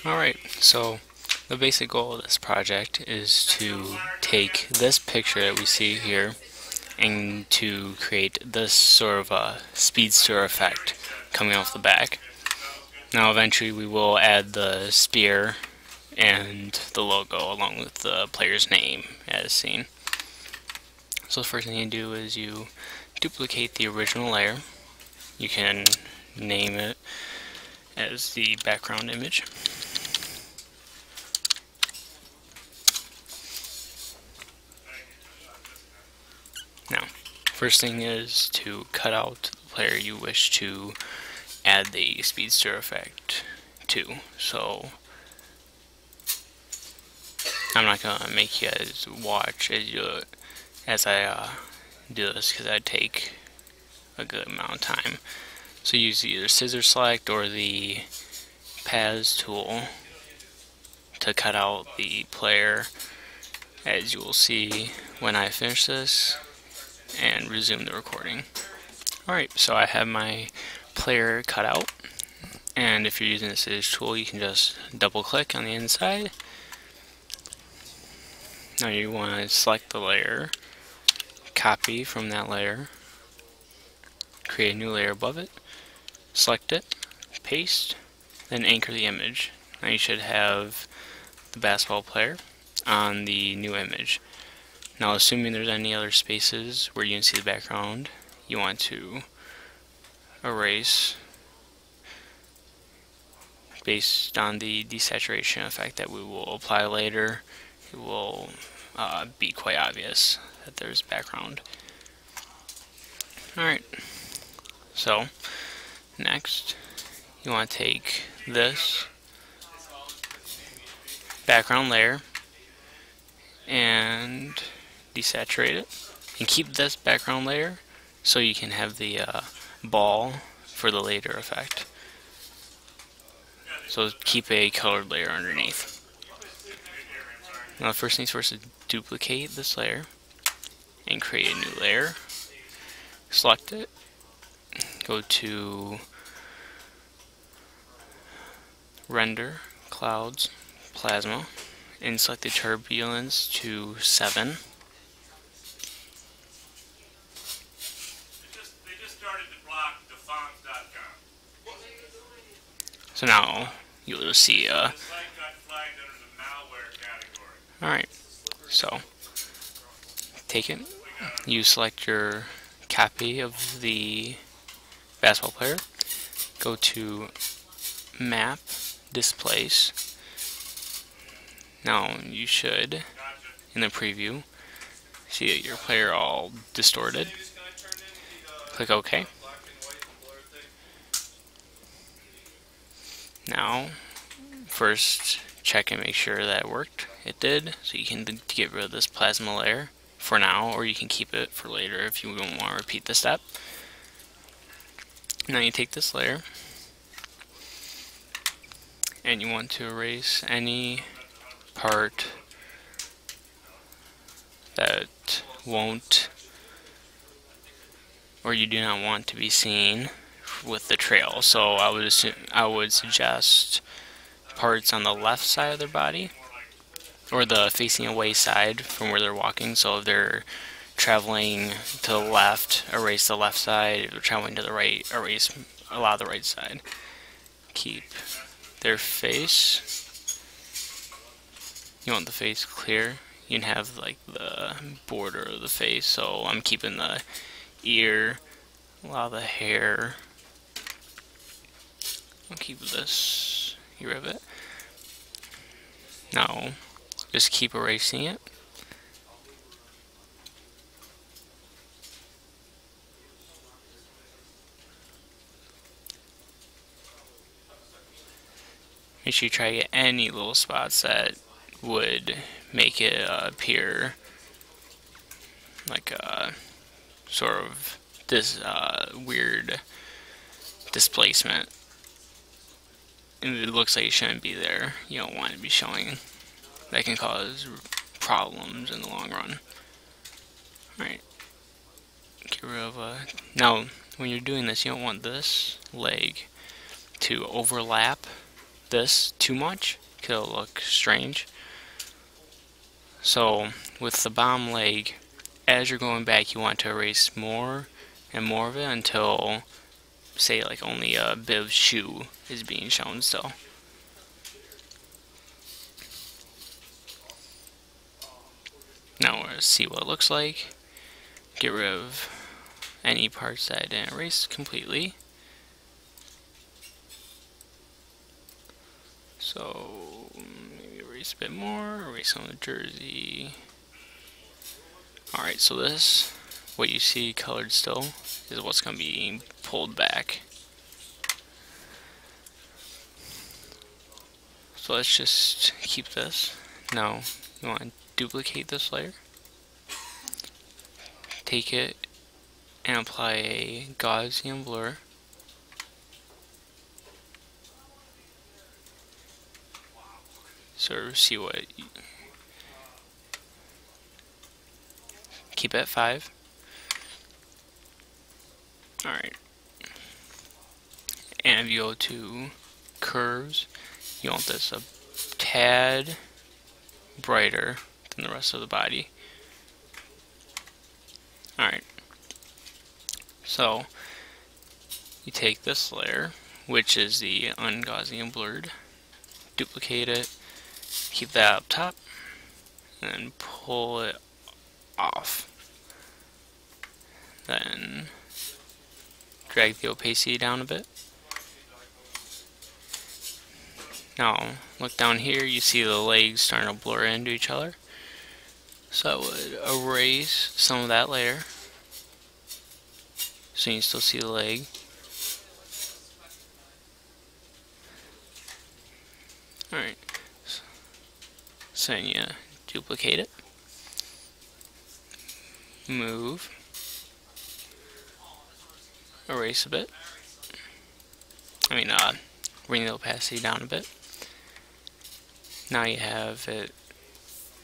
Alright, so the basic goal of this project is to take this picture that we see here and to create this sort of a speedster effect coming off the back. Now eventually we will add the spear and the logo along with the player's name as seen. So the first thing you do is you duplicate the original layer. You can name it as the background image. Now, first thing is to cut out the player you wish to add the speedster effect to. So I'm not gonna make you guys watch as I do this because that'd take a good amount of time. So use either scissor select or the paths tool to cut out the player, as you will see when I finish this and resume the recording. Alright, so I have my player cut out, and if you're using the scissors tool you can just double click on the inside. Now you want to select the layer, copy from that layer, create a new layer above it, select it, paste, then anchor the image. Now you should have the basketball player on the new image. Now assuming there's any other spaces where you can see the background, you want to erase based on the desaturation effect that we will apply later. It will be quite obvious that there's background. Alright, so next you want to take this background layer and desaturate it, and keep this background layer so you can have the ball for the later effect. So keep a colored layer underneath. Now the first things first is duplicate this layer and create a new layer. Select it, go to render, clouds, plasma, and select the turbulence to 7. So now you'll see alright, so take it, you select your copy of the basketball player, go to map, displace. Now you should, in the preview, see your player all distorted. Click OK. Now, first check and make sure that it worked. It did, so you can get rid of this plasma layer for now, or you can keep it for later if you don't want to repeat the step. Now you take this layer and you want to erase any part that won't or you do not want to be seen with the trail. So I would suggest parts on the left side of their body or the facing away side from where they're walking. So if they're traveling to the left, erase the left side. If they're traveling to the right, allow the right side. Keep their face. You want the face clear. You can have like the border of the face. So I'm keeping the ear, allow the hair. I'll keep this ear of it. Now, just keep erasing it. Make sure you try to get any little spots that would make it appear like a sort of this weird displacement. And it looks like it shouldn't be there. You don't want it to be showing. That can cause problems in the long run. Alright. Get rid of now when you're doing this, you don't want this leg to overlap this too much, it'll look strange. So with the bottom leg, as you're going back, you want to erase more and more of it until, say, like only a bit of shoe is being shown still. Now we're going to see what it looks like. Get rid of any parts that I didn't erase completely. So maybe erase a bit more, erase on the jersey. Alright, so this, what you see colored still, is what's going to be pulled back. So let's just keep this. Now you want to duplicate this layer. Take it and apply a Gaussian blur. Sort of see what. Keep it at 5. Alright. And if you go to curves, you want this a tad brighter than the rest of the body. Alright. So you take this layer, which is the un-Gaussian blurred, duplicate it, keep that up top, and then pull it off. Then drag the opacity down a bit. Now look down here, you see the legs starting to blur into each other. So I would erase some of that layer so you can still see the leg. Alright, so then you duplicate it, move, erase a bit, bring the opacity down a bit. Now you have it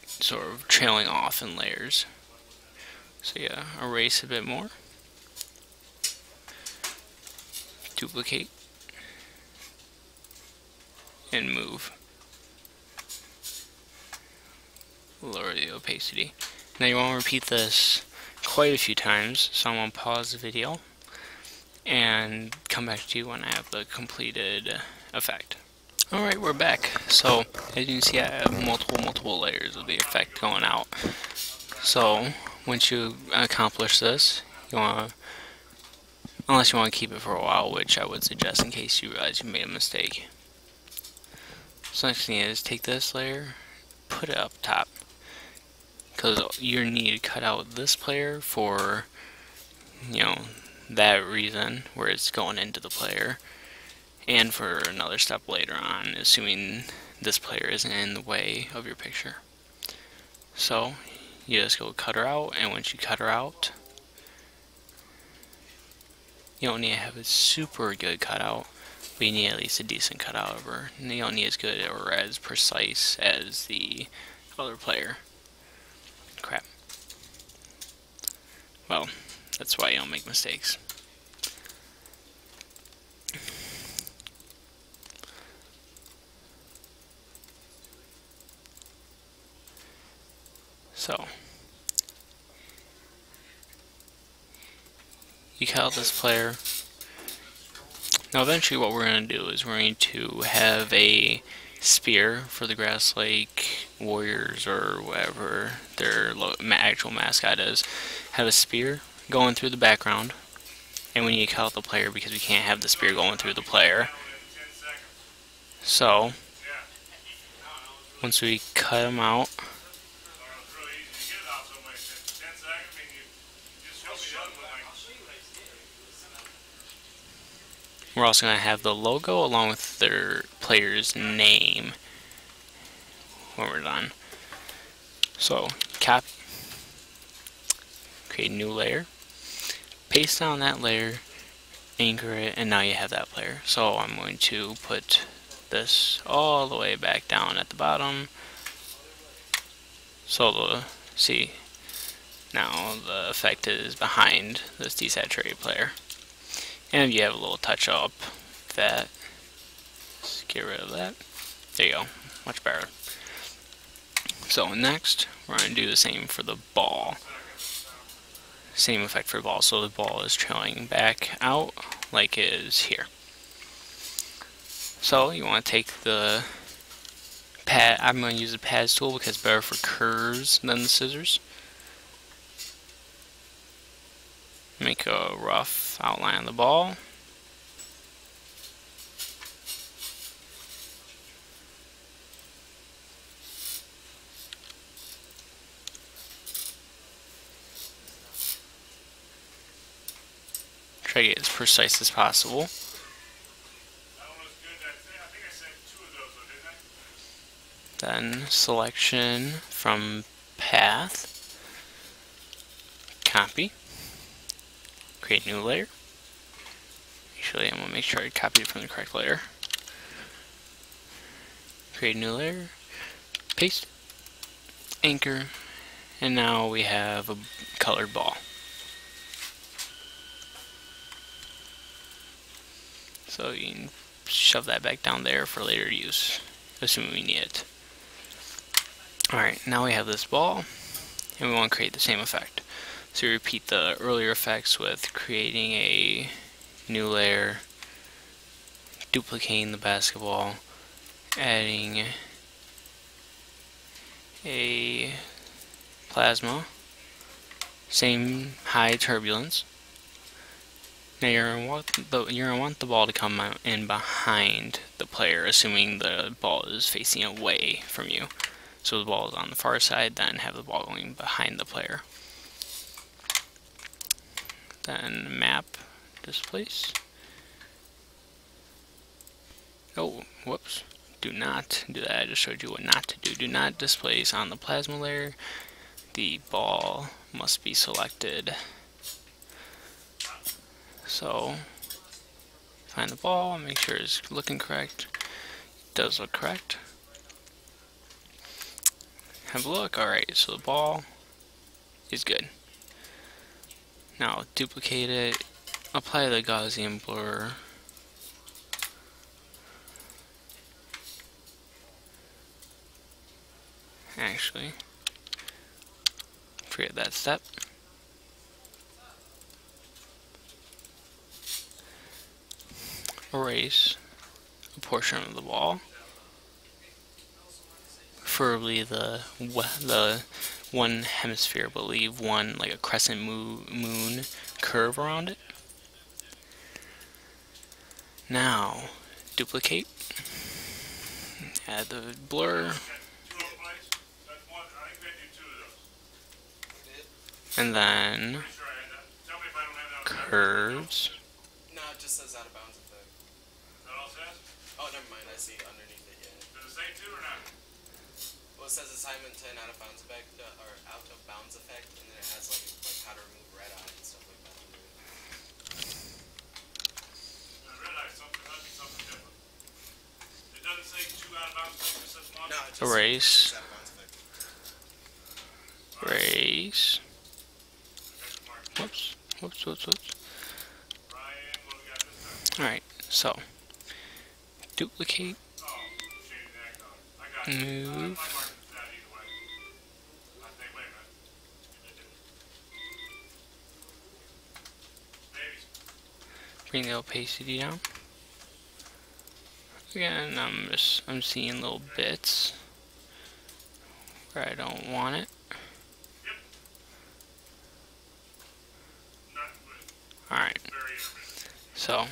sort of trailing off in layers. So yeah, erase a bit more, duplicate, and move. Lower the opacity. Now you want to repeat this quite a few times, so I'm going to pause the video and come back to you when I have the completed effect. Alright, we're back. So as you can see, I have multiple layers of the effect going out. So once you accomplish this, you want to, unless you want to keep it for a while, which I would suggest in case you realize you made a mistake. So next thing is take this layer, put it up top, because you need to cut out this player for, that reason where it's going into the player, and for another step later on, assuming this player isn't in the way of your picture. So you just go cut her out, and once you cut her out, you don't need to have a super good cutout, but you need at least a decent cutout of her. And you don't need as good or as precise as the other player. Crap. Well, that's why you don't make mistakes. So you cut out this player. Now eventually what we're going to do is we're going to have a spear for the Grass Lake Warriors, or whatever their actual mascot is. Have a spear going through the background, and we need to cut out the player because we can't have the spear going through the player. So once we cut them out, we're also going to have the logo along with their player's name when we're done. So copy, create a new layer, paste down that layer, anchor it, and now you have that player. So I'm going to put this all the way back down at the bottom. So see, now the effect is behind this desaturated player. And you have a little touch up that Let's get rid of that. There you go, much better. So next, we're going to do the same for the ball. Same effect for the ball, so the ball is trailing back out like it is here. So you want to take the pad. I'm going to use the pads tool because it's better for curves than the scissors. Make a rough outline of the ball. Try to get as precise as possible. Then selection from path, copy, create new layer. Actually, I'm going to make sure I copied it from the correct layer. Create a new layer, paste, anchor, and now we have a colored ball. So you can shove that back down there for later use, assuming we need it. Alright, now we have this ball, and we want to create the same effect. So we repeat the earlier effects with creating a new layer, duplicating the basketball, adding a plasma, same high turbulence. Now you're gonna want the ball to come in behind the player, assuming the ball is facing away from you. So the ball is on the far side, then have the ball going behind the player. Then map displace. Oh, whoops. Do not do that. I just showed you what not to do. Do not displace on the plasma layer. The ball must be selected. So, find the ball, make sure it's looking correct. It does look correct. Have a look. Alright, so the ball is good. Now duplicate it, apply the Gaussian blur. Actually, forget that step. Erase a portion of the ball, preferably the one hemisphere, but leave one like a crescent moon curve around it. Now duplicate, add the blur, and then curves. No, it just says out of bounds effect. That all says? Oh, never mind. I see underneath it. Yeah. Does it say two or not? Well, it says assignment 10 out of bounds effect, or out of bounds effect, and then it has like how to remove red eye and stuff like that under it. Red eye, something must be something different. It doesn't say two out of bounds effect. It says one. No, it just Erase. Says out of bounds effect. Erase. Whoops. Alright, so duplicate, move, bring the opacity down. Again, I'm seeing little bits where I don't want it. Alright, so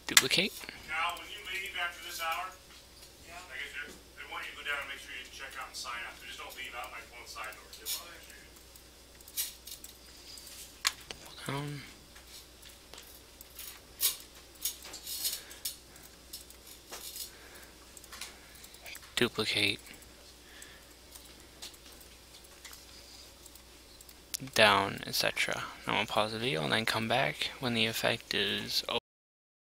duplicate. Cal, when you leave after this hour, I guess they want you to go down and make sure you check out and sign out. So just don't leave out like one side door. They want to make sure Duplicate. Down, etc. I'm gonna pause the video and then come back when the effect is over.